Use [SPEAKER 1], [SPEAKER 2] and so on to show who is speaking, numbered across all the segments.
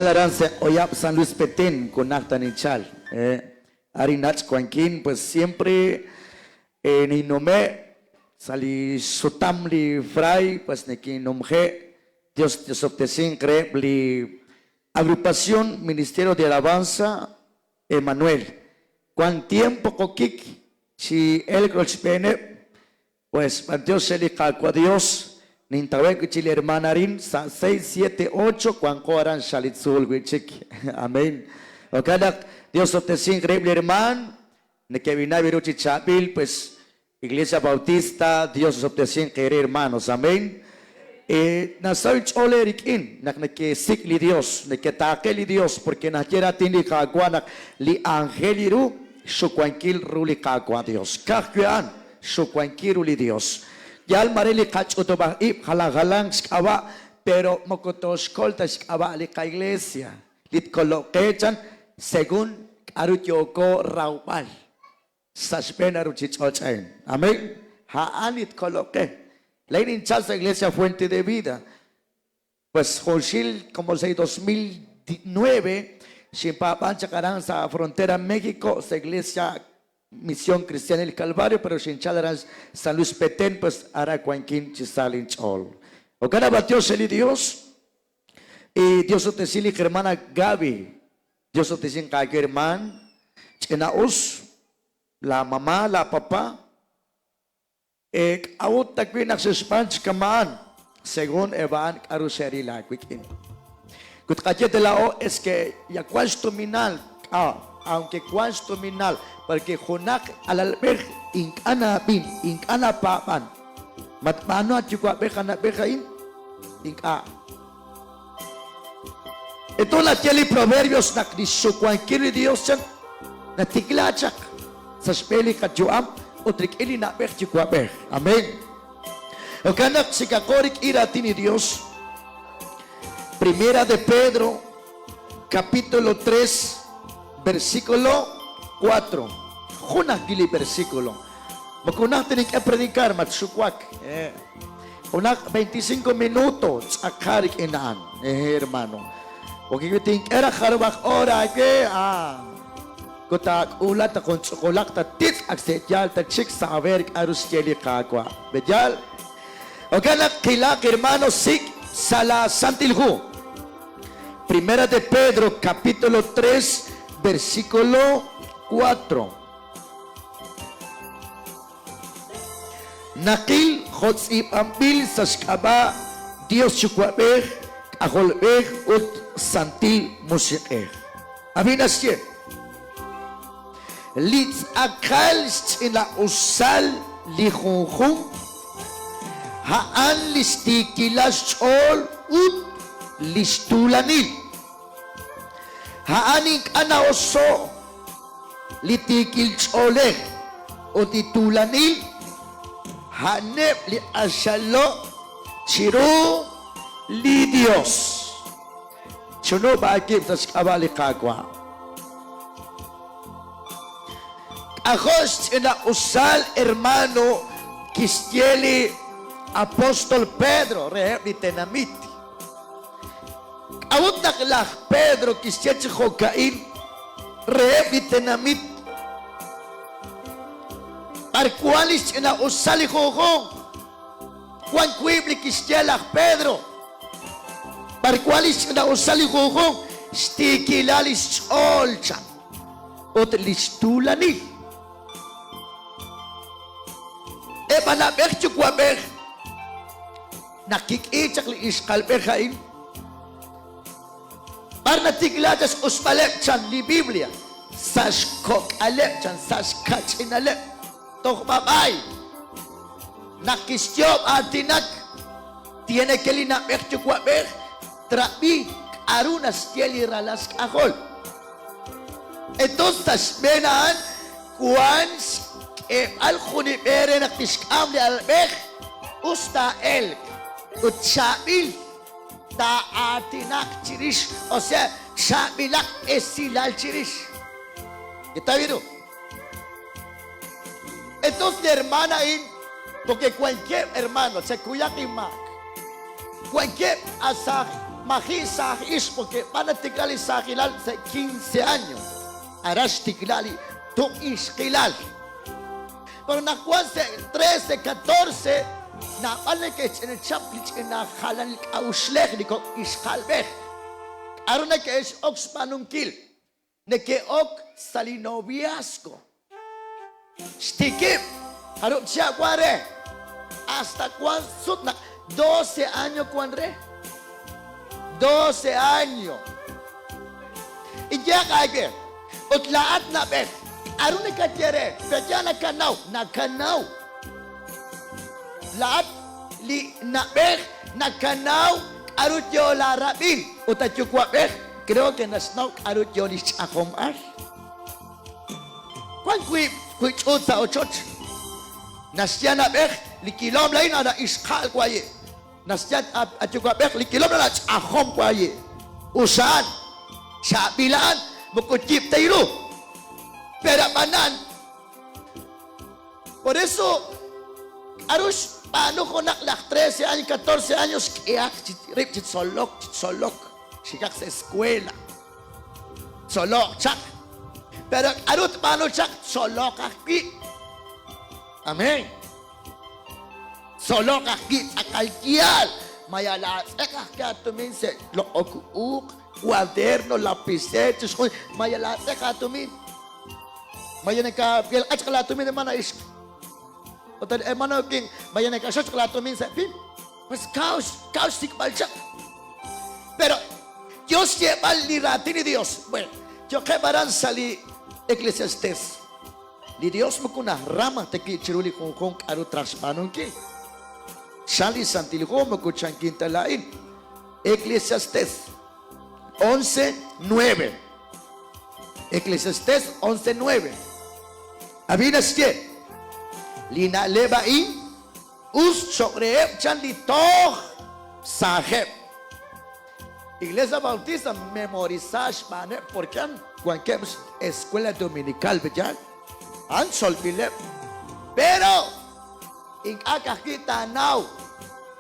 [SPEAKER 1] Laranse Oyap San Luis Petén con Nichal. Arinach Quanquín, pues siempre ni nomé sali sotam li fray, pues neki nomje Dios te soptesin cre li agrupación Ministerio de Alabanza Emanuel. Cuán tiempo coquic si el crochpene, pues Dios se le calcó a Dios. Nintawe kuchili hermana rin sa 6, 7, 8 cuan koran shalit sul guichik. Amén. O cada Dios te sin increíble hermano, ne que vina viruchi chapil, pues Iglesia Bautista, Dios te sin querer hermanos. Amén. Na sabich ole rikin, nak ne que sikli Dios, ne que taqueli Dios, porque na quiera tindi kaguanak li angeliru, shukwankil ruli kagua Dios. Kakyan, shukwankiru li Dios. Yal marili kachuto ip halang skawa pero mokotos koltas skawa li ka iglesia lit kolokechan según arutyoko raupal saspena ruchichochain. Amén. Haalit koloke. Lain hinchas la iglesia Fuente de Vida. Pues Joshil como 2009 sin papancha caranza frontera México sa iglesia Misión Cristiana del Calvario, pero sin chalaras San Luis Petén, pues hará cuanquín chisalin chol. O cada Dios el Dios, y Dios te sili hermana Gaby, Dios te sin que hermano, chenaus, la mamá, la papá, aut takwin aksuspanch kamaan, según Evan Aruseri la quikin. Kut kachete lao es que ya cuasto minal, aunque cuasto minal, porque Jonak alalbeg inkana bin, inkana papan. Matmano at yung na bejain, inka. Ito na tiyali proverbios na knisukwan kiri Diyos yan, na tiglachak sa speli kajuam, o trikili na beg yung beg. Amen. O kanak si kakorik ira tini Diyos, Primera de Pedro, capítulo 3, versículo 4. Junak dili versículo. Makunang tinig a predicar matsukwak. Unak 25 minutos akarik inaan. Hermano. Huwag yung think era karwak ora ke kutak ulat ta konsukulak ta tit aksetyal ta chik sa averik arus jeli kakwa. Bejal. O kanak kilak hermano sik sala santilhu. Primera de Pedro capítulo 3 versículo 4. Nakil khotsip ambil saskaba Dios chukwabeh aholbeh ut santil musikeh. Abinasye. Litz akal ina usal lihunhung haan listikilas ol ut listulanil. Haaning anaoso litikil oleh o titulanil hanep li asyalo chiru li Dios. Chuno bakit tas kabali kagwa. Akos ina usal hermano Kistieli Apostol Pedro rehep ni tenamiti. Awag naklah Pedro Kistieli Chokain rehep ni tenamiti. Parcualis na usali koko Juan Quibli Kistiela Pedro Parcualis na usali koko Stikilalis olchan Ot listulani Panabek chukwabek Nakikichak li iskalbekain Parnatiglatas usmalek chan li Biblia Sas kok alep chan sas kachin alep Tok babay nakistyob atinak tiene que lina berchukwabek trabi arunas tieli ralas kahol. Entonces benaan kuans al khunibere nakiskam li albek usta el utsabil ta atinak chirish o sea shabilak esilal chirish. ¿Está viendo? Entonces, hermana, porque cualquier hermano, se cuya que más, cualquier asaj majisahis porque van a tiglali sahilal de 15 años. Arash tiglali tu iskilal. Pero nakuanse 13, 14, na pala que en el chaplich en la jalan ausleg ni ko iskalbeh. Aron que es oxpanunkil. Ne que ok salinoviasco. Stikip. Aron chaguare. Hasta cuán sutna 12 años cuánre. 12 años. Y ya que utlaat na beh. Aron ka tere, pedya na kanaw. Laat li na beh na kanaw arut yo la rabin. Uta chukwa beh, creo que nasnaw arut yo li akomar. Kwan kui chut sa ochot. Nasya na beh li kilom lain ada iskal kwaye. Nasya chukwa beh li kilom la akom kwaye. Usan, sabilan, mukutip tayo. Perapanan. Por eso, Arush, paano ko naklak 13 años, 14 años, kaya solok, sikak sa eskwela. Solok, chak. Pero Arut, paano chak? Solok aki. Amen. Solok aki, akalkial. Mayala, kaya tumin sa look, cuaderno, lapisetes, mayala, kaya tumin. Mayan ka piel at kalatumin de mana is. Otan mana king mayan ka shot kalatumin sa pin. Mas kaos tik balcha. Pero Dios lleva el liratin de Dios. Bueno, yo que paran sali Eclesiastes. Di Dios mo kuna rama te ki chiruli kung aru traspanon ki. Sali santilgo mo ku chanquinta lain. Eclesiastes 11:9. Eclesiastes 11:9. Abinas que lina lebain us chokreeb chan litoh saheb. Iglesia Bautista memorizage mane porque cualquier escuela dominical bejan an solpilep. Pero in akakita now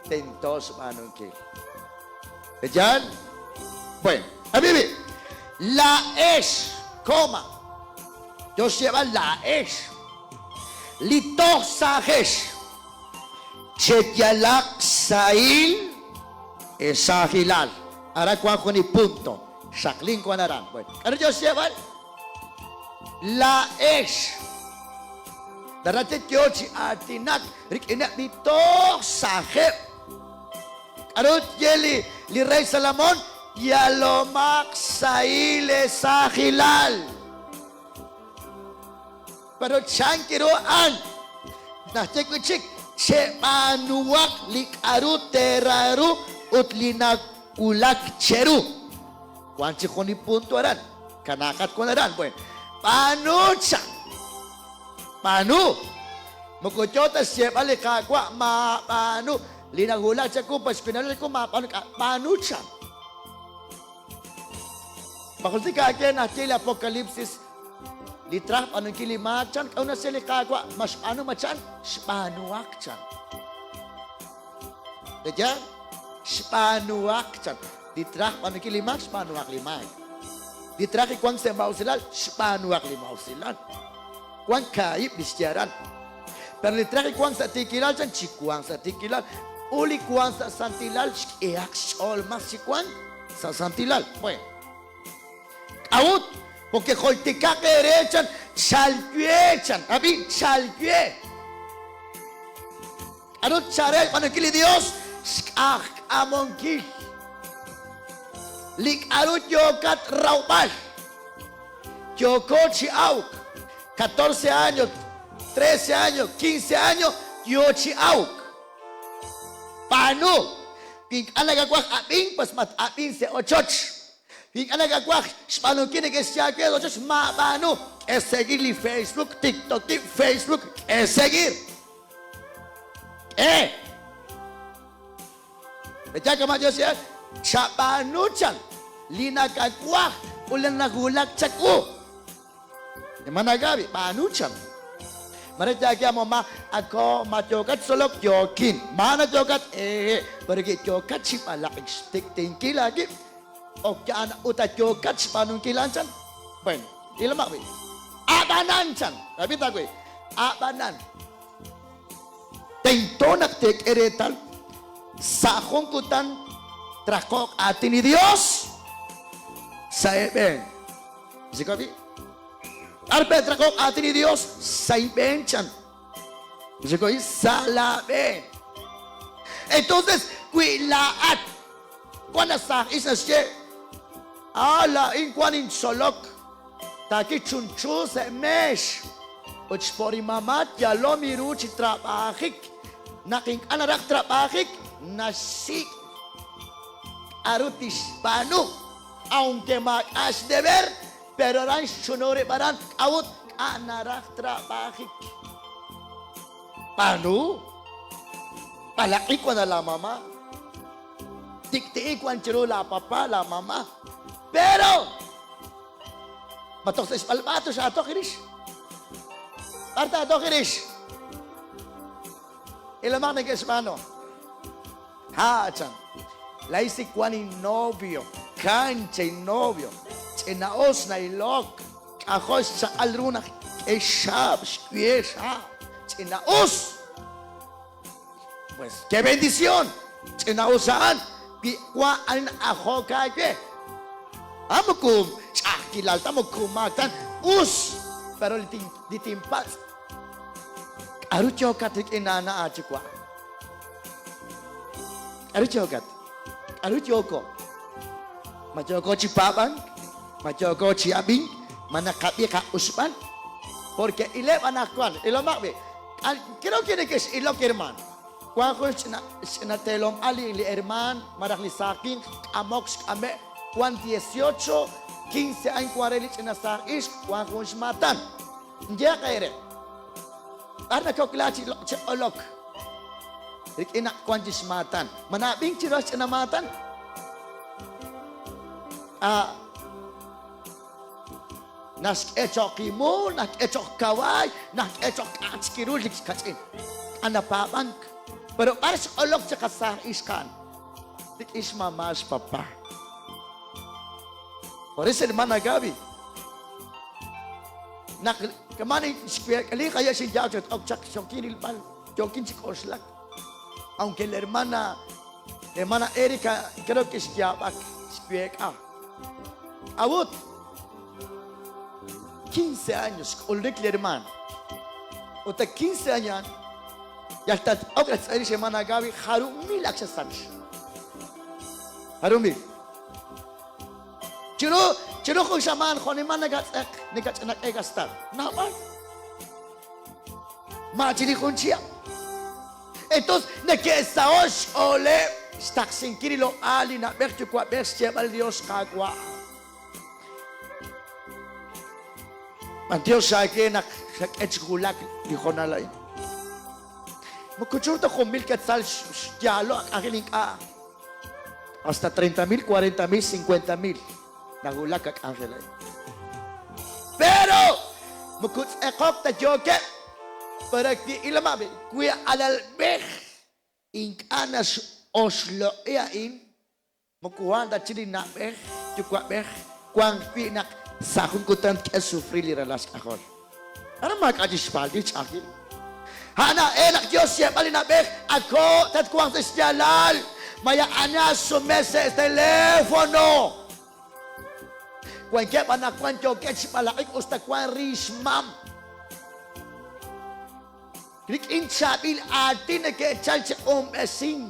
[SPEAKER 1] tentos manungki. Bejan. Bueno, abibi la es coma. Dios lleva la es. Litoh sahesh. Chetyalak sail esahilal. Ahora cuajo ni punto. Shaklin cuanaran. Bueno, ahora Dios lleva la es. Darate kyochi atinak. Rikinak litoh saheb. Ahora yeli li rey Salomón. Yalomak sail esahilal. Pero chankiroan na chik che manuak lik aru teraru utlinak ulak cheru. Kwanchi koni punto aran kanakat ko naran bueno. Panu mukuchota siapa le kakwa ma panu linagulak chaku pas pinalo ko ma panu cha. Bakulti ka akin na chile Apokalipsis litrah anong kilimachan kau na sila kagwa mas ano machan spanuak chan. Kaya spanuak chan. Litrah anong kilimak spanuak limay. Litrah ikwang sembaw silal spanuak limaw silal. Kwang kaib bisyaran. Pero litrah ikwang sa tikilal chan chikwang sa tikilal. Uli kwang sa santilal iyak sol mas chikwang sa santilal. Bueno. Out. Porque holtica que derechan, chalcuechan, abi, chalcue. Anot charel, panakili Dios, amonki. Lik arut yokat raupal. Yokochi auk. 14 años, 13 años, 15 años, yochi auk. Panu. Pink alagakwak aping, pas mat aping se ochoch. Pink alagakwak, spanu kini que se ha quedado, ochoch ma panu. Es seguir Facebook, TikTok, Facebook, es seguir. Beca kamajo siya, chapanuchan, linakakwak, ulan nagulak chaku. Di mana gabi, panuchan. Mereka kaya mama ako majokat solok jokin. Mana jokat pergi jokat si pala stick tinggi lagi. Oke anak uta jokat si panung kilancan. Ben, ilmak be. Abanan can. Tapi tak gue. Abanan. Tento nak tek eretal. Sa kungkutan trakok atin ni Dios. Saya ben. Sikabi. Arbe trakok atin ni Dios. Saya ben can. Sikabi salaben. Entonces, kuilaat. Kuana sa isa siya. Ala in kuanin solok. Taki chunchu se mesh. Uchpori mamat ya lo miru chitrapahik. Naking anarak trapahik. Nasik. Arutis panu. Aunque makas deber. Pero ran sunore baran. Awut anarak trapahik. Panu. Palaki ko na la mama. Tiktii ko ang chiro la papa, la mama. Pero, matok sa ispalbato sa ato, Kirish. Parta ato, Kirish. Ilamang nag-esmano. Ha, chan. Laisi kwa ni novio. Kanche novio. Chinaos na ilok. Akos sa alruna. Eshab, shkuesha. Chinaos. Pues, qué bendición. Chinaosaan. Kwa an ako kage. Amukum. Kilal tamo kumatan. Us. Pero ditimpas. Arucho katik inana achikwa. Arucho kat. Arucho ko. Majoko chipapan. Majoko chiabing. Manakapi ka uspan. Porque ilep anakwan. Ilomakbe. Creo que es ilok herman. Cuando sinatelom ali li herman. Marakli sakin. Amox kame. Juan 18, 15 años cuarelich na sa is, Juan matan. Ndiya kaire. Arna ko klachi olok. Rik inak Juan matan. Manabing chiros na matan. Nas echok imo, nas echok kaway, nas echok atskirul lik katin. Ana pabank. Pero aras olok sa kasar iskan. Dik is mamas papa. Por eso, hermana Gaby, kemana kali kaya si Jacques objak chokin ilpal, chokin si Koslak. Aunque la hermana Erika creo que es Jabak, spieka. Abut 15 años, ulik la hermana. Ota 15 años, ya está otra hermana Gaby harumi laksasan. Harumi. Chiro kung samaan ko ni man nagatsnak egastar. Naman. Majili kong siya. Entonces, nagkesaos ole. Staksin kirilo ali na bertu kwa bestia mal Dios kagwa. Man Dios sa akin nag-etsgulak di ko nalay. Magkuchurta ko milkat sal dialo akin ka. Hasta 30,000, 40,000, 50,000. Nagulak kak angel. Pero, mukut ekok ta joke, para ki ilamabe, kuya alalbeh, inkanas oslo iain, mukuhan da chili na beh, tukwa beh, kwang pinak sakun kutan kaya sufri liralas akon. Ano makajis paldi chaki? Hana enak Diyos siya pali na beh, ako tatkuwang sa siyalal, maya anya sumese telefono. Cualquier panakwan joket si palaik ustakwan rismam. Klik insabil atin na kechal si esing.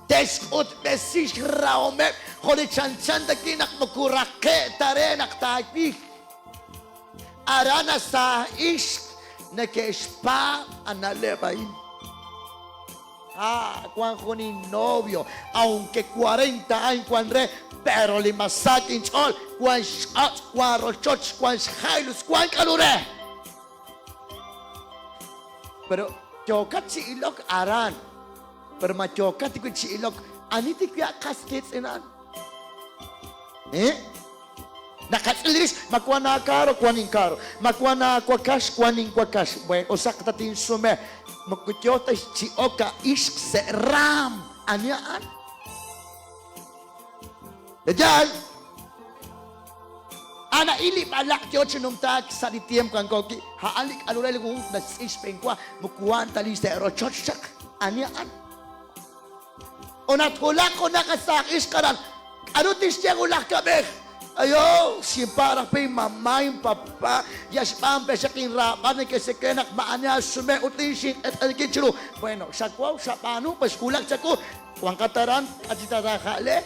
[SPEAKER 1] Teskot mesish raome. Kone chanchan da kinak makurake tare naktagpi. Arana sa ish na kespa analebain. Cuan ni novio, aunque 40 años, cuan re, pero li masakin chol, cuan shot, cuan rochoch, cuan shailus, cuan kalure. Pero chokat si ilok aran, pero machokat ikut si ilok, aniti kaya kaskets inan.
[SPEAKER 2] Nakatiliris, makuha na karo, kuhanin karo. Makuha na kwakas, kuhanin kwakas. Bueno, usak tatin sume. Magkutyota si oka isk se ram. Anyaan. Dajal. Ana ili palak kyo chinumtak sa ditiem kang koki. Haalik alulay kung nasispen kwa. Mukuhan tali sa erochotsak. Anyaan. Unat hulak ko nakasakis karan. Ano tisya ulak kami? Ayo, si para pa yung mama, yung papa. Yas pampe sa kinrapan. Kasi kenak maanya sume utisik at alkichiro. Bueno, sa kwaw, sa pano, paskulak sa ko. Kuang kataran, at itarakale.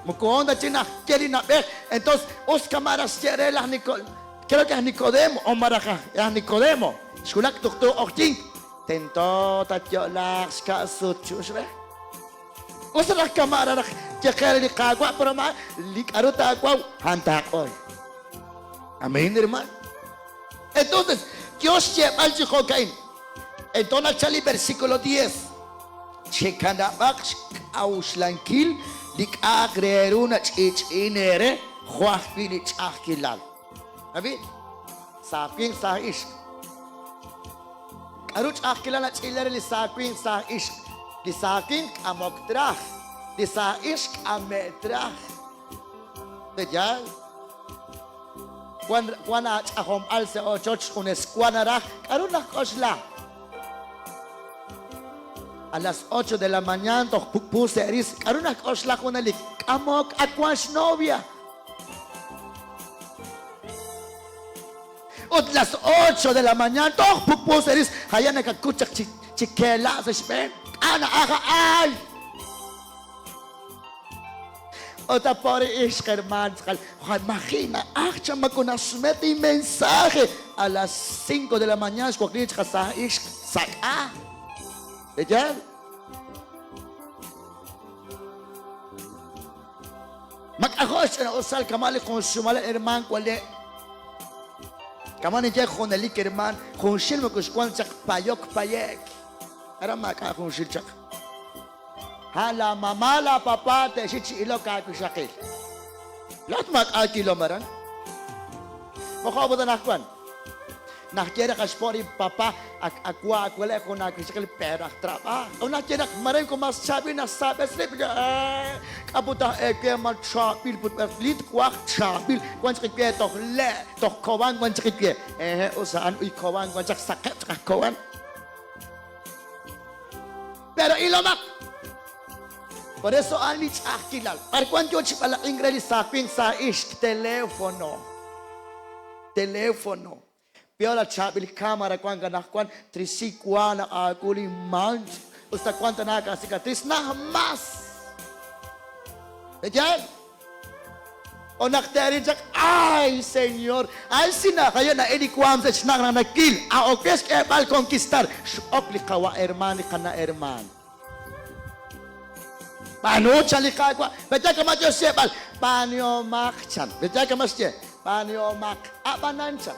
[SPEAKER 2] Mukuhon na china, keri na be. Entonces, os camaras quiere las creo que es Nicodemo, o maraca, es Nicodemo. Skulak tukto okting. Tento tatyo laks ka suchus be. Os las camaras que quiere li kagwa, pero ma, li karuta agua, hantak hoy. Amén, hermano. Entonces, Dios lleva al chicocaín. Entonces, chali versículo 10. Chekanda baks auslankil. Dik agreruna inere khwah pili chakilal. Abi saping sa ish. Aruch akilal na chilere li saping sa ish. Li saping amoktrah. Li sa ish ametrah. Bejal. Kwan achahom al se ochoch unes kwanara. Karuna kosla. A las 8 de la mañana, puse eris, karuna osla kunalik, amok akwas novia. At las 8 de la mañana, puse eris, haya nakakuchak chikela sa Spain, ana aka ay. Ota pare hermano, imagina, acha makunasmeti mensaje a las 5 de la mañana, squaklich kasa ish saka. ¿Ya? Mag-ahos na usal kamali kung sumala herman kwale. Kamani jay kung nalik herman kung sil mo kuskuan sak payok payek. Ara maka kung sil sak. Hala mamala papate si ilo ka kusakil. Lahat mag-akilo maran. Makabutan akwan. Nakikira ka spori papa akwa wala ko nakikita pera traba o nakikita maray ko masabi na sabi slip kabuta ke mal chapil put lit kwa chapil kwan sakit to le to kawan kwan sakit usaan uy kawan kwan sakit kawan pero ilomak por eso alich akilal par kwan yo chipala ingreli saping sa ish telefono Piola chabil kamera kwan ganakwan trisikwa na akuli manch usta kwanta na kasikatriz na mas. Betul? O nakterin jak ay Señor ay sina kayo na edikwam sa chinang na nakil a okes ke bal conquistar opli kawa hermani kana herman. Paano chalika kwa betul ka majo sebal panyo makchan betul ka masje panyo mak abanancha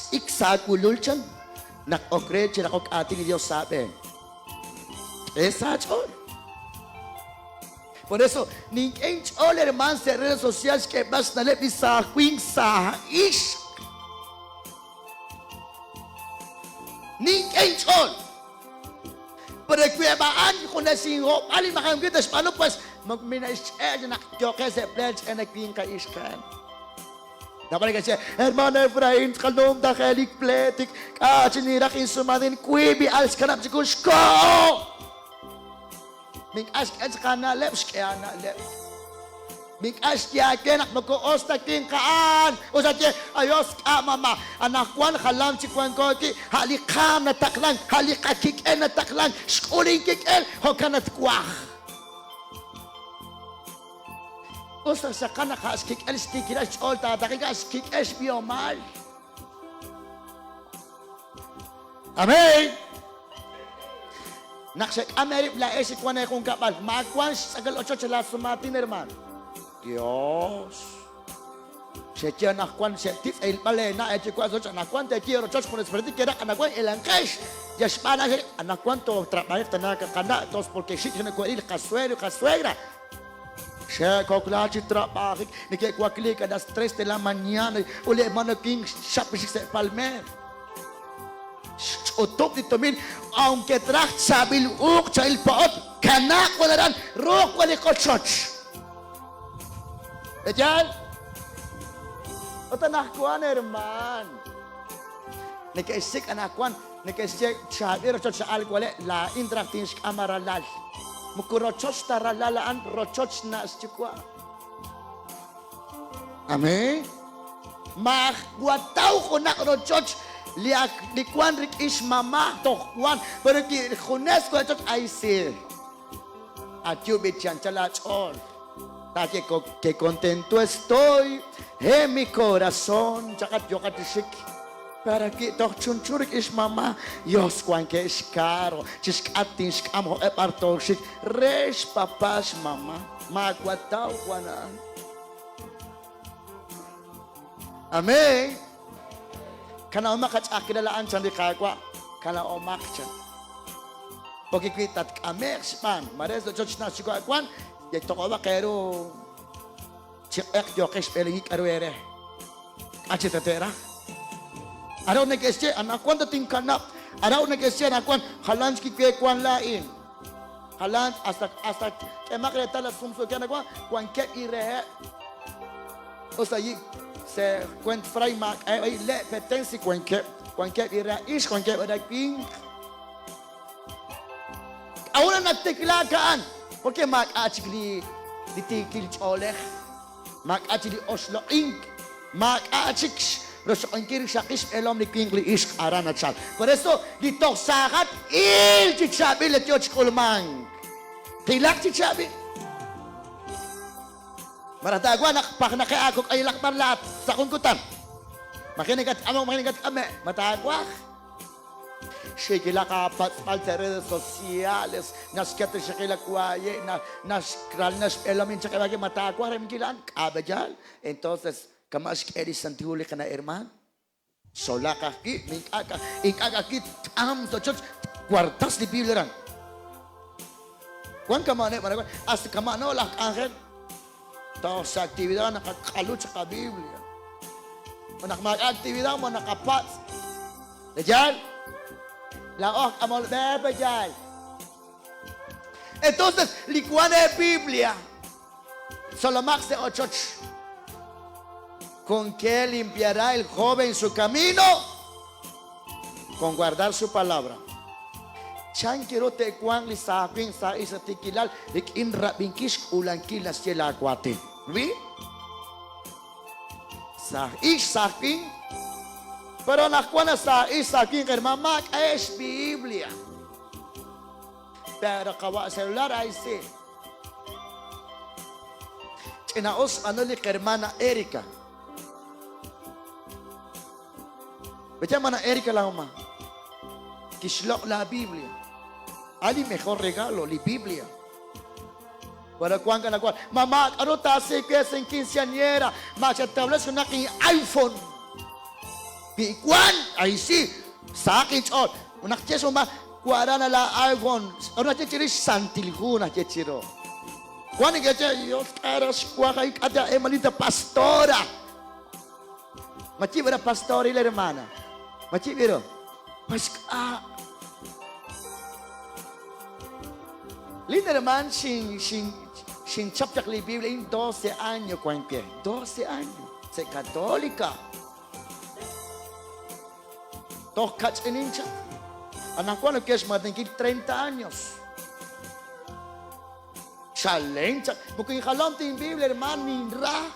[SPEAKER 2] Iksakulul chan nakokre chinakok ating Dios sabi. Esa chon. Por eso, ninguém chole hermanos en redes sociales que vas a leer sa queen sa ish. Ninguém chole. Pero que baan kung nasingo, ali makamkita paano pues magminaish na yo kasi pledge and queen ka ish kan. Dapat kasi, hermano Efraim, kalom da kalik pletik, chinira kinsumadin, kuibi als kanap si kusko. Ming as kana leps kaya na lep. Ming as kaya kenak magkuos na king kaan. Usa kaya, ayos ka mama, anakwan kalam si kwan koki, halikam na taklang, halikakik na taklang, skuling kik hokanat kwah. Usta sa kanaka skik el stikira chol tata kika skik es biomal. Amen. Naksek amerip la esik wana kung kapal. Magkwan sagal ocho sila sumatin hermano. Dios. Siya nakwan siya tif el pale na eche kwa ocho nakwan te quiero ocho con esperti kera anakwan elankesh. Ya spana anakwan to trabajar tanaka kana tos porque shit no kuil kasuero kasuegra. Se koklachi trapakik, ni kaya kwakli ka das 3 de la mañana, uli manaking shapishik sa palmer. Utop dito min, aunque tracht sabil uk sa ilpaot, kanak wala ran, rok wala ko church. Ejal? O tanahkuan, herman. Nakaisik anakwan, nakaisik sabi rochot sa alkwale, la intrakting amaralal. Mukurochot taralaan, rochot na astikwa. Amen? Makwataw ko na rochot, likwan rik is mama, tokwan, pero kunes ko rochot ay sir. At yubit yan, chalach all. Que contento estoy en mi corazón. Chakat yokatisik. Para que toch chunchurik is mama. Yos kwan ke is karo. Chisk atin sk amo e partoksik. Res papas mama. Magwataw kwanan. Amen. Kana umakat akilalaan chan di kagwa. Kana umak chan. Pagkikwitat kamer span. Mares do church na sigwa kwan. Ya toko ba kero cek jokes pelingi karuere aci tetera araw nag-esye anak kwan dating kanap araw nag-esye anak kwan halans ki kwan lain halans hasta emak reta la sumso kena kwan ke ire o sea y se kwan fray mak ay le petensi kwan ke ire is kwan ke odak ping awala nagtiklakaan. Porque mag-achig di tikil oleh, mag-achig di Oslo Inc., mag-achig Rosok Inkir Shakis Elom ni Kingli Isk Aranachal. Por eso, dito sakat il chichabi let yoj kulmang. Tilak chichabi. Maratagwa nakpak na kay agok ay lakbar lahat sa kunkutan. Makinigat kami, matagwa. Shekila kapat sa redes sociales, nas kete shekila kuaye, nas kral nas elamin sa kaya matakwa rin kilan, kabajal. Entonces, kamas keri santihuli ka na herman. Sola kaki, inkakaki, so church, kwartas di Biblia ran. Kwan kamane, as kamano lak angel, to sa aktibidad nakakalut sa Biblia. Mag-aktibidad mo nakapat. Dajal? La amol bebe ya. Entonces, licuan de Biblia. Solo max de 8. ¿Con qué limpiará el joven su camino? Con guardar su palabra. Chan quiero te cuan li sa akin sa isa tikilal lik inra bingkish ulang kilas sila akwate. Oui? Sa ish sa akin. Pero nakuha sa isa aking hermamak es Biblia. Pero kawa celular ay si. Chinaos ano ni hermana Erika. Bete mana Erika lang ma. Kislok la Biblia. Ali mejor regalo, la Biblia. Para kuan ka nakuha. Mama, ano tasi kesa en quinceañera. Machatablas ko na king iPhone. Bikuan, ay si, sa akin, unak cheso ma, kuara na la iPhone, unak chechiri santilhu na chechiro. Kuan nga che, Dios caras, kuha kay kada emalita pastora. Machibira pastora ila hermana. Machibiro. Linda naman, sin chapchak li Biblia, 12 años, kuan ke, 12 años, se katolika. Tocats en hincha. Anak ko que es más de 30 años. Challenge. Porque halam tin Biblia hermano minra.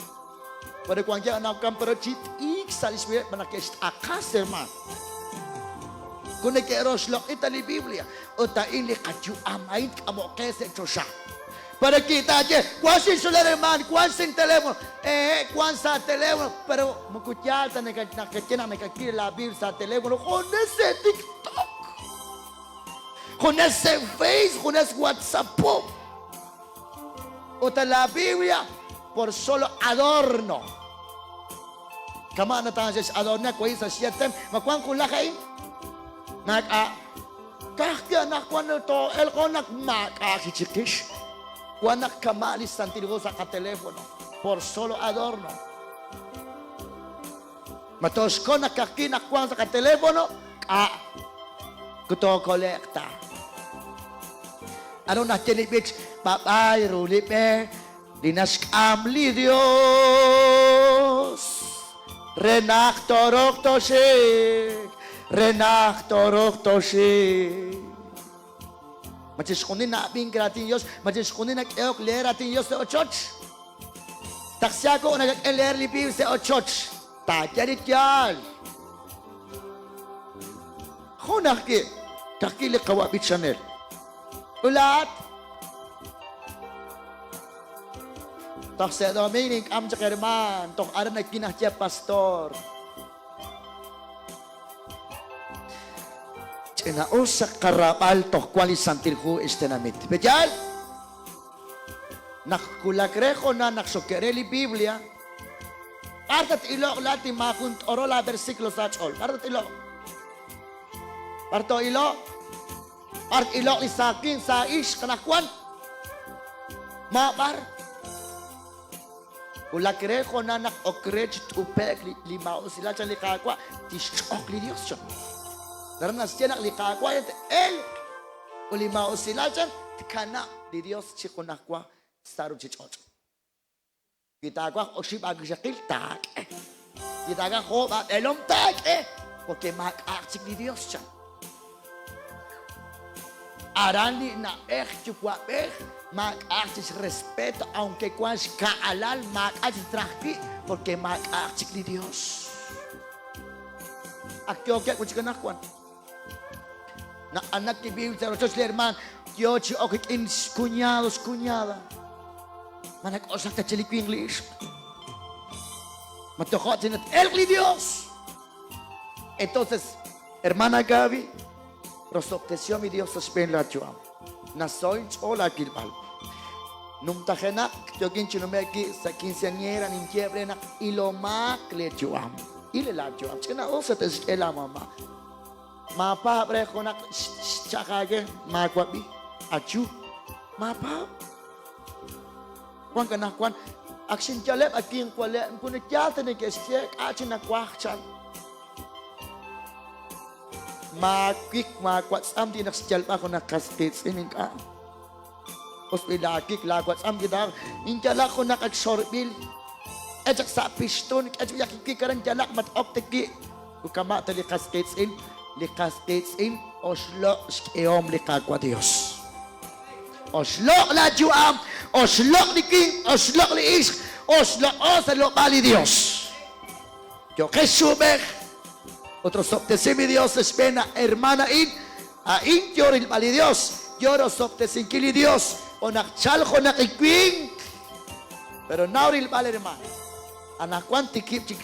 [SPEAKER 2] Pada kuang ya anak kam pero chit ik salis biar mana que akas hermano. Kung que Roslo itali Biblia. Ota ili kaju amain kamo kese chosha. Para kita aja, kuasin suler hermano, kuasin teléfono, kuan sa teléfono, pero mukutyata nakakina la Biblia sa teléfono, con ese TikTok, con ese Facebook, con ese WhatsApp, o la Biblia por solo adorno. Kama na tayo sa adorno, kuya sa siyatem, makuang kula kain, kahkya nakkuan to, el ko nakmakakichikish. Kuanak kamalis santirgo sa katelepono por solo adorno. Matos ko nakakinak kuan sa katelepono, kuto kolekta. Ano na kinibits, babay, rulipe, dinaskamli Dios. Renaktorok toshik, renaktorok toshik. Majis kunin na abing gratin Diyos, majis kunin na keok ler atin Diyos sa ochoch. Taksya ko nag-ler lipiw sa ochoch. Takyarit yan. Kunaki, kakili kawabit Chanel. Ulat. Tok sa Dominic, amca kerman, tok ada na kinahya pastor. Inaos sa karapal tok kwali santilhu istenamit. Bejal, nakkulakreho na naksokereli Biblia, partat ilok lati makunt orola versikulo sa chol. Partat ilok. Parto ilok. Part ilok li sakin sa ish kanakwan. Mapar. Kulakreho na nakokrej tupek limao sila chan likakwa. Tishok li Dios chan. Karena siya naklikakwa yun, ulimao sila dyan, kana di Dios chikunakwa staru chichocho. Kita kwa oshib agishakil tak Kita ka ko elom tak porque mag-aksik di Dios dyan. Arali na chukwa mag-aksik respeto, aunque kwas kaalal mag-aksik trahki, porque mag-aksik di Dios. Akyoke kuchikanakwan. Na anak ni Biblia sa Rochos Lerman, Diyochi okit in kunyados, kunyada. Manak-osak na chilik English. Matokot sinat, elkli Dios. Entonces, hermana Gaby, prosopteció mi Dios sa Spain la chuam. Nasoy chola kilbal. Nung takenak, yogin chinumeki sa quinceañera, ninquiebre na ilomak le chuam. Ile la chuam. China osa te skela mama. Mapa bre konak chakage magwabi achu mapa kwan kana kwan action jalep aking kwale kunit yata ne kesye achi na kwachan makik makwats am di naksjal pa ko nakaskits ining ka ospilakik lagwats am gidar injala ko nakagsorbil ejak sa piston ejak yakikikaran jalak mat opteki ukama tali kaskits in likas states in Oslo skeom likagwa Dios. Oslo la juam, Oslo ni king, Oslo li is, Oslo oslo bali Dios. Yo que sube, otro sopte mi Dios espena hermana in yoril bali Dios, yoro sopte sin kili Dios, onakchal ko nakikwing, pero nauril bali hermana, anak kwantikip chik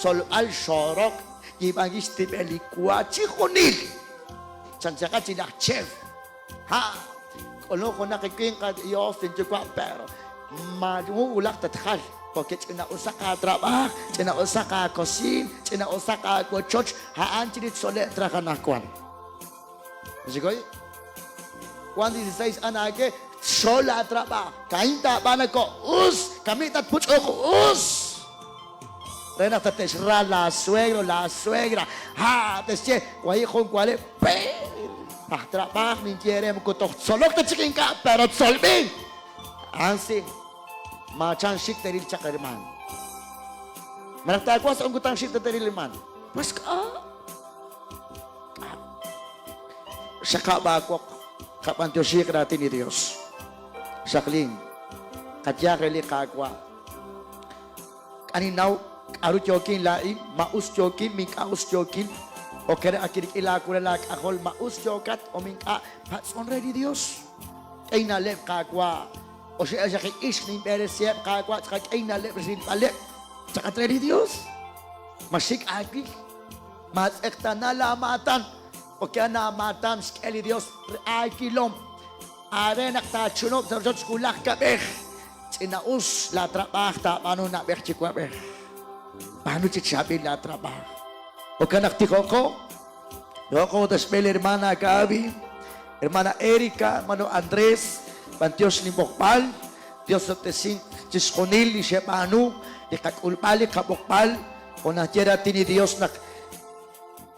[SPEAKER 2] sol al shorok. Ibangiste belikwa chikunil. Sansaka chinak chef. Ha. Kolo ko nakiking ka Diyos din chukwa pero maulak tatkal. Porque china usaka trabaho, china usaka kosin, china usaka ko church, haan chinit sole trakanakwan. Sigoy? Kwan 16 anake sola trabaho. Kainta bana ko kami tat pucho ko Rena tatesra la suegra. Ha, tesye, guay con cuale, trabajo ni quiere mo kutok solok ta chikin ka, pero solbing. Ansi, machan shik teril chakarman. Manakta ko sa ungutang shik teril man. Pas ka. Saka ba ko kapantyo shik natin ni Dios. Sakling, katya keli kakwa. Aninaw Aru jokin lain, maus jokin, mingkaus jokin. O kaya akirik ilaku lalak akol maus jokat o mingka patson ready Dios. Ay nalep kakwa. O siya kay ish ni beresiyep kakwa. Ay nalep resin palep. Sakat ready Dios. Masik aki. Mas ekta na lamatan. O kaya namatan skeli Dios. Ay kilom. Are naktachunog sa Diyos kulak kabeh. Sinaus la trabah ta paano na beh chikwabeh. Paano sabi la trabaho? O kanak tikoko? Yoko, tas pele hermana Gaby, hermana Erika, hermano Andres, Pan Dios ni mokpal, Dios obtesin, chiskonil, ni shepanu, ni kakulpal, ni kabokpal, kung natira tini Dios na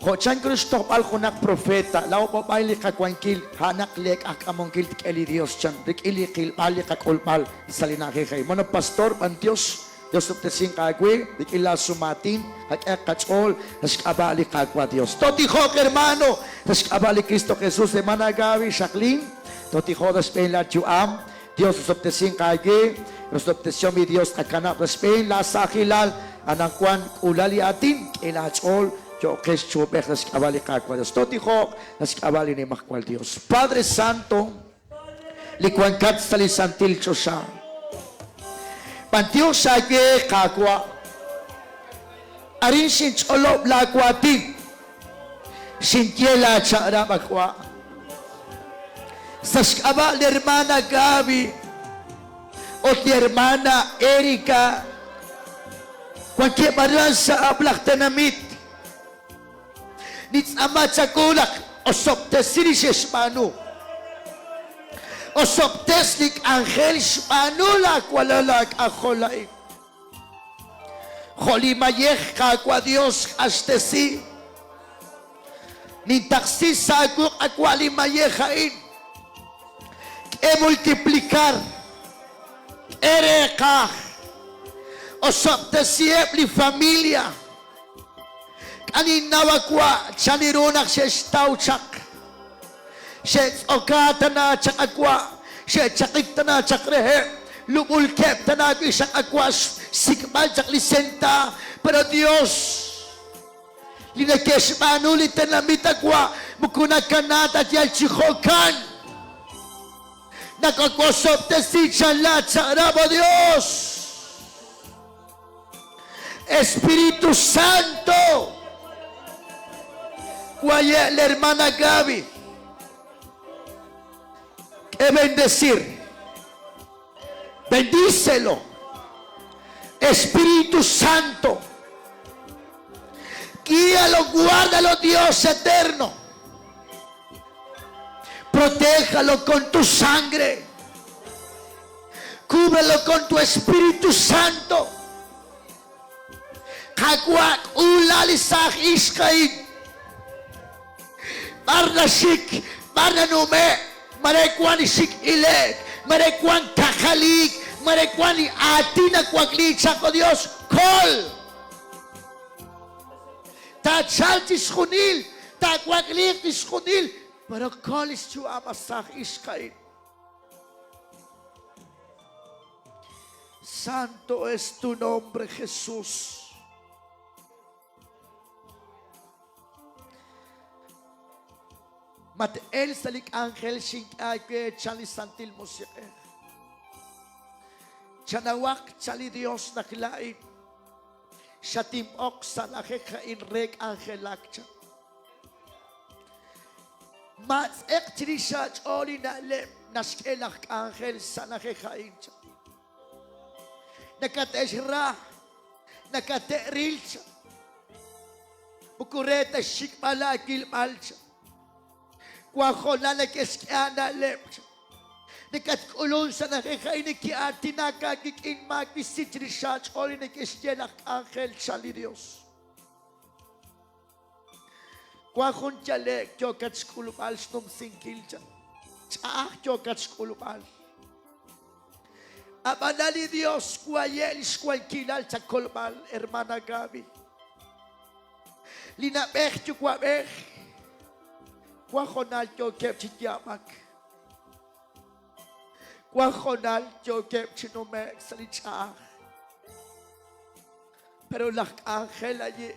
[SPEAKER 2] Kochan Kristo pal kunak profeta, lao pa pali kakwankil, hanak lek ak amongkil tikeli Dios chan, rikili kil pali kakulpal, salinake kay. Mono pastor, pan Dios, Dios obtesin kagwe, rikila sumatin, hak kachol, has kabali kagwa Dios. Totihok hermano, has kabali Cristo Jesus de managawi, shaklin, totihok das pela juam, Dios obtesin kagwe, Dios obtesin mi Dios kakanap das pen, la sakilal, anangkwan ulali atin, ilachol, yo que es chupej las cabali kakwa Dios. Totijo las cabali ni makwal Dios. Padre Santo, likuan kat sali santil chosa. Pantio sa ke kakwa. Arin sin cholo blakwati. Sin kiela chara bakwa. Sas cabali hermana Gaby o ti hermana Erika. Cualquier barran sa ablak tanamit. Nits amat sa kulak, o soptes sirishes manu. O soptes lik angel manulak walalak akolay. Holimayek kakwa Dios astesi. Nintaksi saguk akwalimayehain. E multiplicar. Ereka. O soptes siepli familia. Anin nawakwa, chanirunak siya stauchak. Siya okata na chak akwa. Siya chakik na chak rehe. Lumulkep na isang akwa. Sikmal chak lisenta. Pero Dios, linakes manulit na namit akwa. Mukunak kanata at yalchikokan. Nakakosop na si chalat sa arabo Dios. Espiritu Santo. Guaya la hermana Gaby, que bendecir, bendícelo, Espíritu Santo, guíalo, guárdalo Dios eterno, protéjalo con tu sangre, cúbrelo con tu Espíritu Santo, Kakwak ulalisach ishkain. Marna shik, marna nume, marekwan shik ilek, marekwan kakalik, marekwan atina kwakli chako Dios, kol. Ta chal tishkunil, ta kwaklik tishkunil, pero kol is tu amasach ishkain. Santo es tu nombre, Jesús. Mat el salik angel shink ake chali santil musike. Chanawak chali Dios naklain. Shatim ok salake in rek angel lakcha. Mat ek trisha choli na lem naskelak angel salake kaincha. Nakateshra nakaterilcha. Bukureta shik malakil malcha. Kuakolala keskiana lepcha. Nekat kulon sa nakikain ni kiati nakakikin makisit research oli ni keskianak angel chali Dios. Kuakon chalek jokat skulupal stum singkilcha. Chaak jokat skulupal. Abanali Dios kuayel skualkilal sa kolmal hermana Gaby. Linabek tu kuabek. Cuajonal yo kep chitiamak. Cuajonal yo kep chinomek salicha. Pero la ángel allí,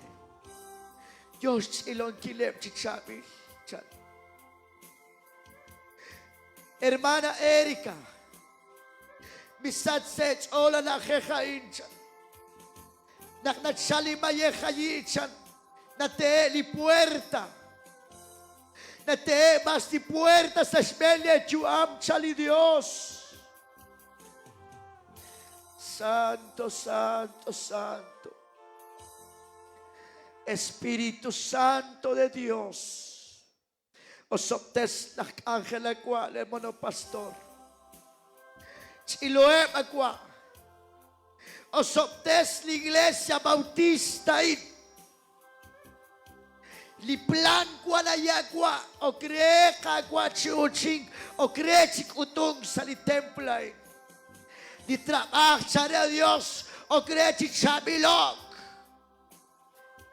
[SPEAKER 2] Dios chilon kilep chichabi. Hermana Erika, misat sech ola la jeja inchan. Naknachali mayeja yichan. Nate li puerta. Nate mas di puerta sa esmelia chuam chali Dios. Santo, Santo, Santo. Espíritu Santo de Dios. Os optes la ángela cual el monopastor. Chiloem agua. O soptes la iglesia bautista in. Li plan kwa na yagwa. O kree kagwa chiuching. O kree chikutong sa li templay. Li trabajo a Dios. O kree chichabilog.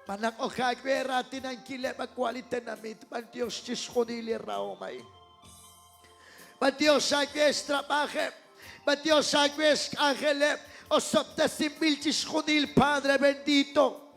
[SPEAKER 2] Panak o kagwera tinangkile magkwalite namit. Man Dios chiskunili raumay. Man Dios agwes trabaje. Man Dios agwes angelep. O sopta simbil chiskunil Padre bendito.